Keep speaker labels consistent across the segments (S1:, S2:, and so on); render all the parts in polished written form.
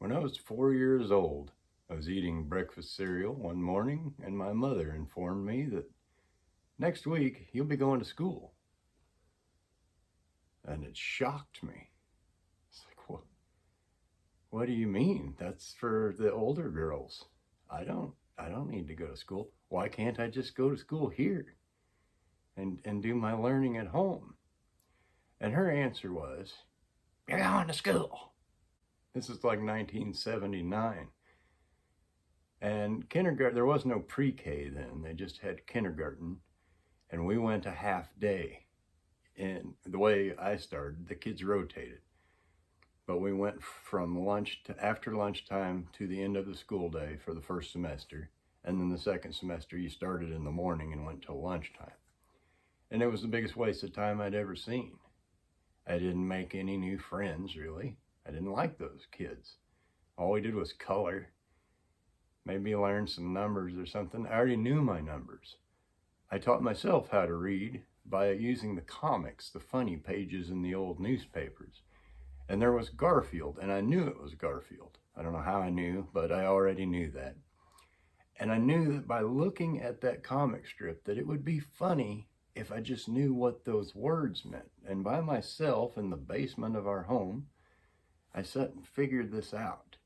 S1: When I was 4 years old, I was eating breakfast cereal one morning, and my mother informed me that next week you'll be going to school. And it shocked me. It's like, what do you mean? That's for the older girls. I don't need to go to school. Why can't I just go to school here and do my learning at home? And her answer was, "You're going to school." This is like 1979. And kindergarten, there was no pre-K then. They just had kindergarten. And we went a half day. And the way I started, the kids rotated. But we went from lunch to after lunchtime to the end of the school day for the first semester. And then the second semester, you started in the morning and went till lunchtime. And it was the biggest waste of time I'd ever seen. I didn't make any new friends, really. I didn't like those kids. All we did was color. Maybe learn some numbers or something. I already knew my numbers. I taught myself how to read by using the comics, the funny pages in the old newspapers. And there was Garfield, and I knew it was Garfield. I don't know how I knew, but I already knew that. And I knew that by looking at that comic strip that it would be funny if I just knew what those words meant. And by myself in the basement of our home, I sat and figured this out.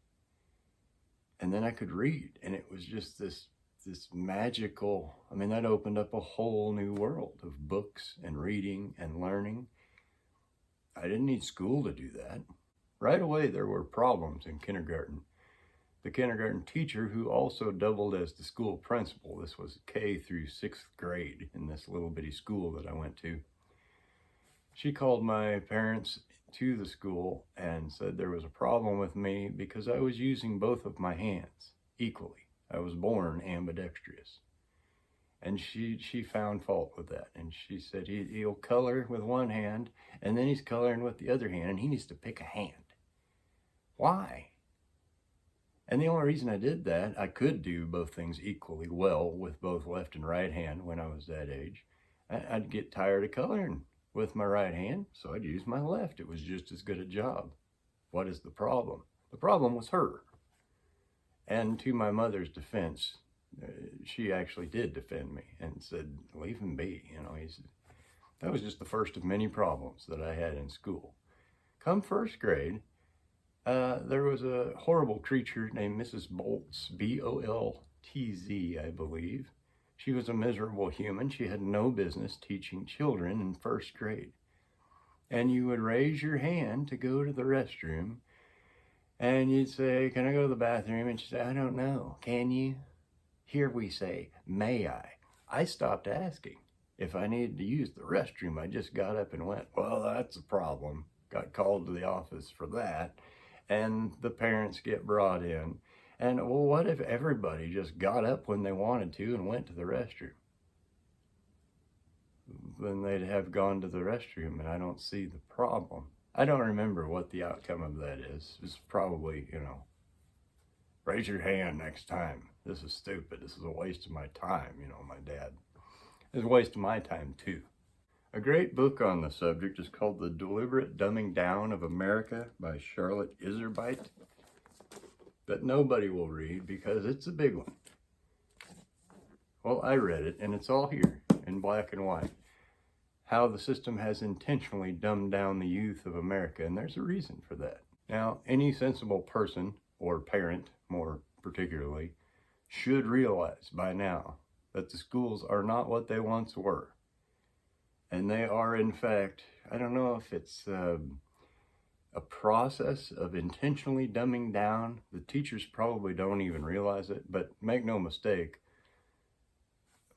S1: And then I could read, and it was just this magical, that opened up a whole new world of books and reading and learning. I didn't need school to do that. Right away, there were problems in kindergarten. The kindergarten teacher, who also doubled as the school principal, this was K through 6th grade in this little bitty school that I went to. She called my parents to the school and said there was a problem with me because I was using both of my hands equally. I was born ambidextrous. And she found fault with that. And she said he'll color with one hand, and then he's coloring with the other hand, and he needs to pick a hand. Why? And the only reason I did that, I could do both things equally well with both left and right hand when I was that age. I'd get tired of coloring with my right hand, so I'd use my left. It was just as good a job. What is the problem? The problem was her. And to my mother's defense, she actually did defend me and said, leave him be. That was just the first of many problems that I had in school. Come first grade, there was a horrible creature named Mrs. Boltz, B-O-L-T-Z, I believe. She was a miserable human. She had no business teaching children in first grade. And you would raise your hand to go to the restroom, and you'd say, can I go to the bathroom? And she'd say, I don't know. Can you? Here we say, may I? I stopped asking if I needed to use the restroom. I just got up and went, well, that's a problem. Got called to the office for that. And the parents get brought in. And well, what if everybody just got up when they wanted to and went to the restroom? Then they'd have gone to the restroom, and I don't see the problem. I don't remember what the outcome of that is. It's probably, raise your hand next time. This is stupid. This is a waste of my time, my dad. It's a waste of my time, too. A great book on the subject is called The Deliberate Dumbing Down of America by Charlotte Iserbyt, that nobody will read because it's a big one. Well, I read it, and it's all here in black and white. How the system has intentionally dumbed down the youth of America, and there's a reason for that. Now, any sensible person, or parent more particularly, should realize by now that the schools are not what they once were. And they are, in fact, I don't know if it's a process of intentionally dumbing down. The teachers probably don't even realize it, but make no mistake,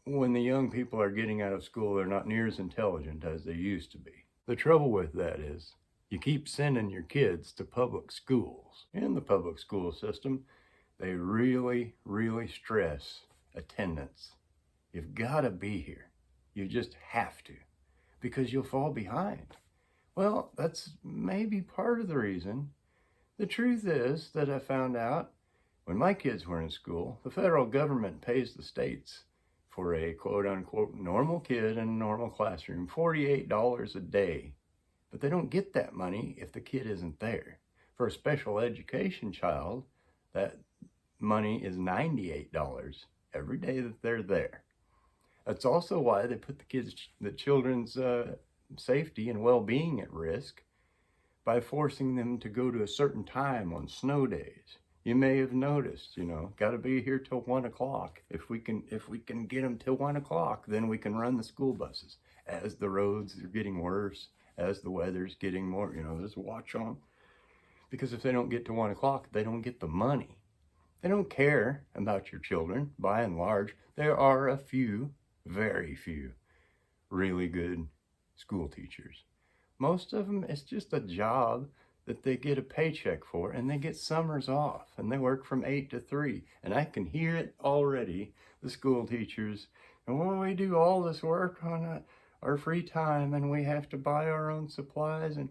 S1: when the young people are getting out of school, they're not near as intelligent as they used to be. The trouble with that is you keep sending your kids to public schools. In the public school system, they really, really stress attendance. You've got to be here. You just have to, because you'll fall behind. Well, that's maybe part of the reason. The truth is that I found out when my kids were in school, the federal government pays the states for a quote-unquote normal kid in a normal classroom, $48 a day. But they don't get that money if the kid isn't there. For a special education child, that money is $98 every day that they're there. That's also why they put the children's safety and well-being at risk by forcing them to go to a certain time on snow days. You may have noticed, got to be here till 1 o'clock. If we can get them till 1 o'clock, then we can run the school buses. As the roads are getting worse, as the weather's getting more, there's a watch on. Because if they don't get to 1 o'clock, they don't get the money. They don't care about your children, by and large. There are a few, very few, really good school teachers. Most of them, it's just a job that they get a paycheck for, and they get summers off, and they work from 8 to 3. And I can hear it already, the school teachers. And when we do all this work on our free time, and we have to buy our own supplies. And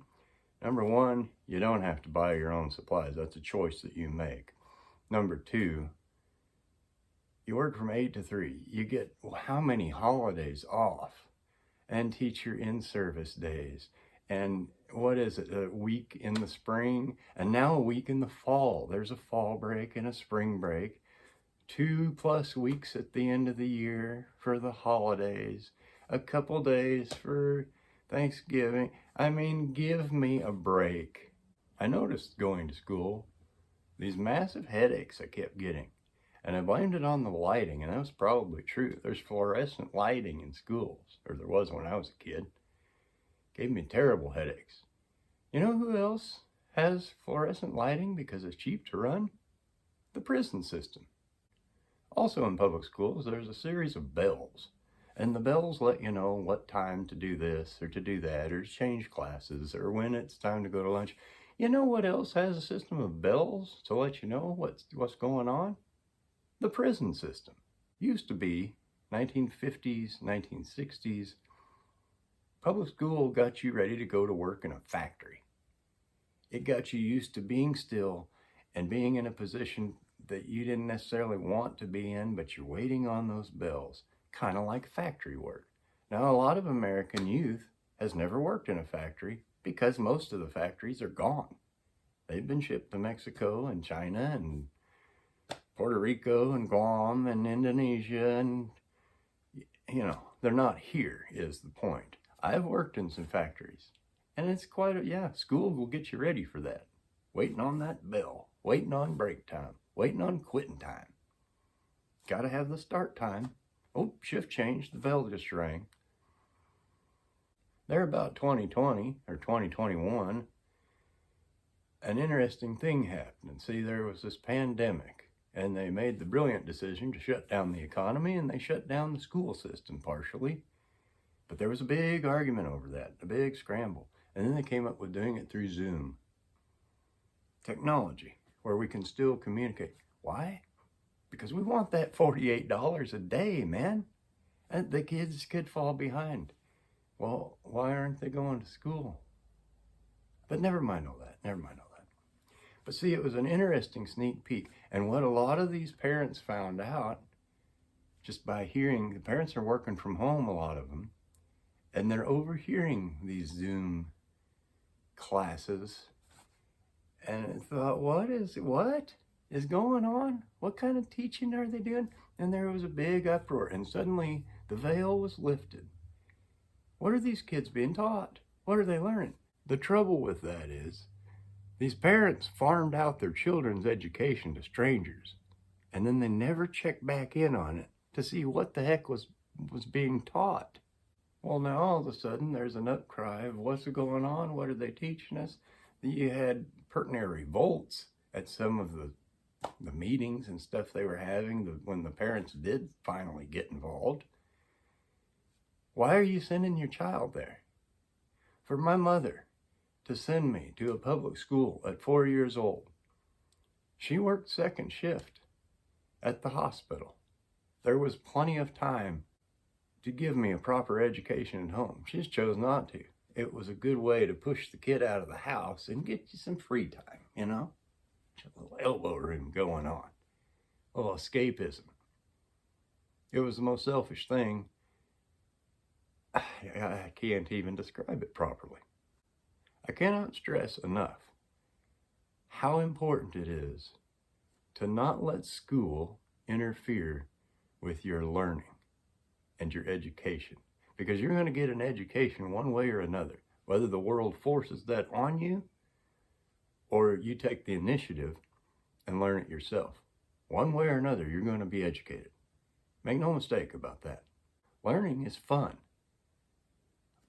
S1: number one, you don't have to buy your own supplies. That's a choice that you make. Number two, you work from 8 to 3. You get how many holidays off? And teacher in-service days. And what is it, a week in the spring? And now a week in the fall. There's a fall break and a spring break. 2+ weeks at the end of the year for the holidays. A couple days for Thanksgiving. I mean, give me a break. I noticed going to school, these massive headaches I kept getting. And I blamed it on the lighting, and that was probably true. There's fluorescent lighting in schools, or there was when I was a kid. Gave me terrible headaches. You know who else has fluorescent lighting because it's cheap to run? The prison system. Also in public schools, there's a series of bells. And the bells let you know what time to do this or to do that or to change classes or when it's time to go to lunch. You know what else has a system of bells to let you know what's going on? The prison system. Used to be 1950s, 1960s. Public school got you ready to go to work in a factory. It got you used to being still and being in a position that you didn't necessarily want to be in, but you're waiting on those bells, kind of like factory work. Now, a lot of American youth has never worked in a factory because most of the factories are gone. They've been shipped to Mexico and China and Puerto Rico and Guam and Indonesia, and they're not here is the point. I've worked in some factories, and it's school will get you ready for that. Waiting on that bell, waiting on break time, waiting on quitting time. Got to have the start time. Oh, shift change, the bell just rang. There about 2020 or 2021, an interesting thing happened. See, there was this pandemic, and they made the brilliant decision to shut down the economy, and they shut down the school system partially. But there was a big argument over that, a big scramble. And then they came up with doing it through Zoom. Technology, where we can still communicate. Why? Because we want that $48 a day, man. And the kids could fall behind. Well, why aren't they going to school? But never mind all that. But see, it was an interesting sneak peek. And what a lot of these parents found out, just by hearing, the parents are working from home, a lot of them, and they're overhearing these Zoom classes. And I thought, what is going on? What kind of teaching are they doing? And there was a big uproar, and suddenly the veil was lifted. What are these kids being taught? What are they learning? The trouble with that is, these parents farmed out their children's education to strangers, and then they never checked back in on it to see what the heck was being taught. Well, now all of a sudden there's an outcry of what's going on, what are they teaching us? You had pertinent revolts at some of the meetings and stuff they were having when the parents did finally get involved. Why are you sending your child there? For my mother to send me to a public school at 4 years old, she worked second shift at the hospital. There was plenty of time to give me a proper education at home. She just chose not to. It was a good way to push the kid out of the house and get you some free time, Just a little elbow room going on. A little escapism. It was the most selfish thing. I can't even describe it properly. I cannot stress enough how important it is to not let school interfere with your learning and your education. Because you're going to get an education one way or another, whether the world forces that on you or you take the initiative and learn it yourself. One way or another, you're going to be educated. Make no mistake about that. Learning is fun.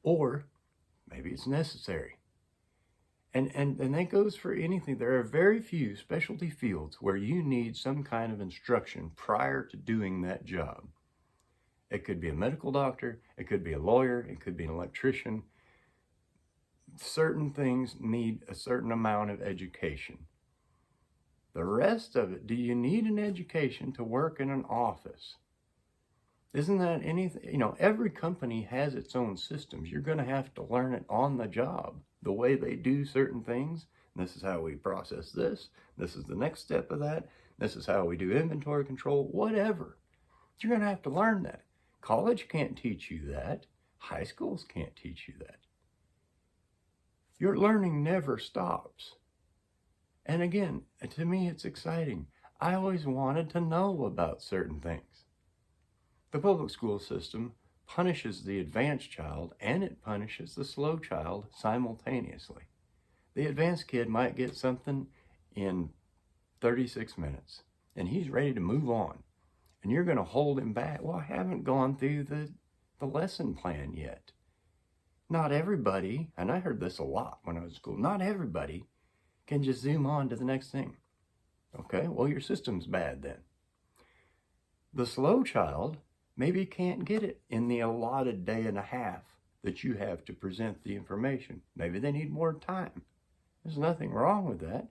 S1: Or maybe it's necessary. And that goes for anything. There are very few specialty fields where you need some kind of instruction prior to doing that job. It could be a medical doctor, it could be a lawyer, it could be an electrician. Certain things need a certain amount of education. The rest of it, do you need an education to work in an office? Isn't that anything? Every company has its own systems. You're going to have to learn it on the job, the way they do certain things. This is how we process this. This is the next step of that. This is how we do inventory control, whatever. You're going to have to learn that. College can't teach you that. High schools can't teach you that. Your learning never stops. And again, to me, it's exciting. I always wanted to know about certain things. The public school system punishes the advanced child and it punishes the slow child simultaneously. The advanced kid might get something in 36 minutes and he's ready to move on. And you're going to hold him back. Well, I haven't gone through the lesson plan yet. Not everybody, and I heard this a lot when I was in school, not everybody can just zoom on to the next thing. Okay, well, your system's bad then. The slow child maybe can't get it in the allotted day and a half that you have to present the information. Maybe they need more time. There's nothing wrong with that,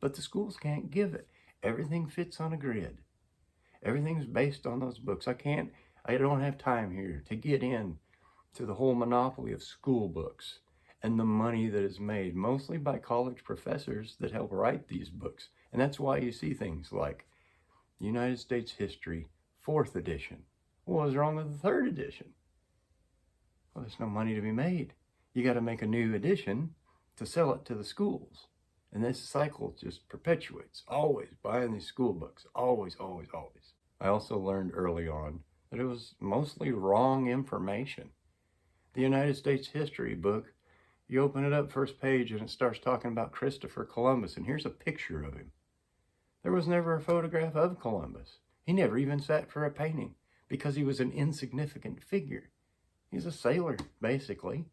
S1: but the schools can't give it. Everything fits on a grid. Everything's based on those books. I don't have time here to get in to the whole monopoly of school books and the money that is made mostly by college professors that help write these books. And that's why you see things like United States History, 4th edition. What was wrong with the 3rd edition? Well, there's no money to be made. You got to make a new edition to sell it to the schools. And this cycle just perpetuates, always buying these school books, always, always, always. I also learned early on that it was mostly wrong information. The United States History book, you open it up first page and it starts talking about Christopher Columbus, and here's a picture of him. There was never a photograph of Columbus. He never even sat for a painting because he was an insignificant figure. He's a sailor, basically.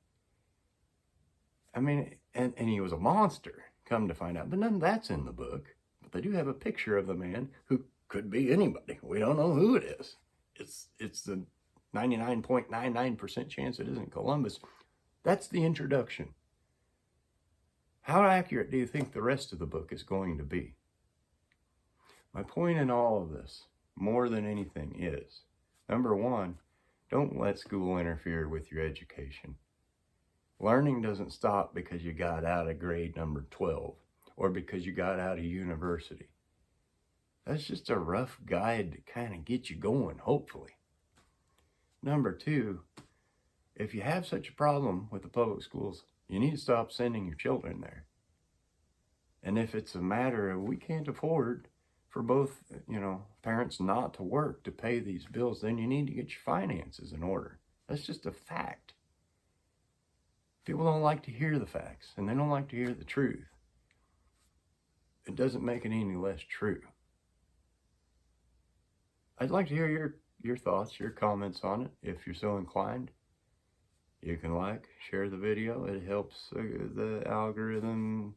S1: I mean, and he was a monster, come to find out. But none of that's in the book. But they do have a picture of the man who could be anybody. We don't know who it is. It's the 99.99% chance it isn't Columbus. That's the introduction. How accurate do you think the rest of the book is going to be? My point in all of this, more than anything, is, number one, don't let school interfere with your education. Learning doesn't stop because you got out of grade number 12 or because you got out of university. That's just a rough guide to kind of get you going, hopefully. Number two, if you have such a problem with the public schools, you need to stop sending your children there. And if it's a matter of we can't afford for both, parents not to work to pay these bills, then you need to get your finances in order. That's just a fact. People don't like to hear the facts, and they don't like to hear the truth. It doesn't make it any less true. I'd like to hear your thoughts, your comments on it, if you're so inclined. You can share the video. It helps the algorithm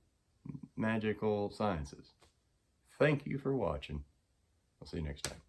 S1: magical sciences. Thank you for watching. I'll see you next time.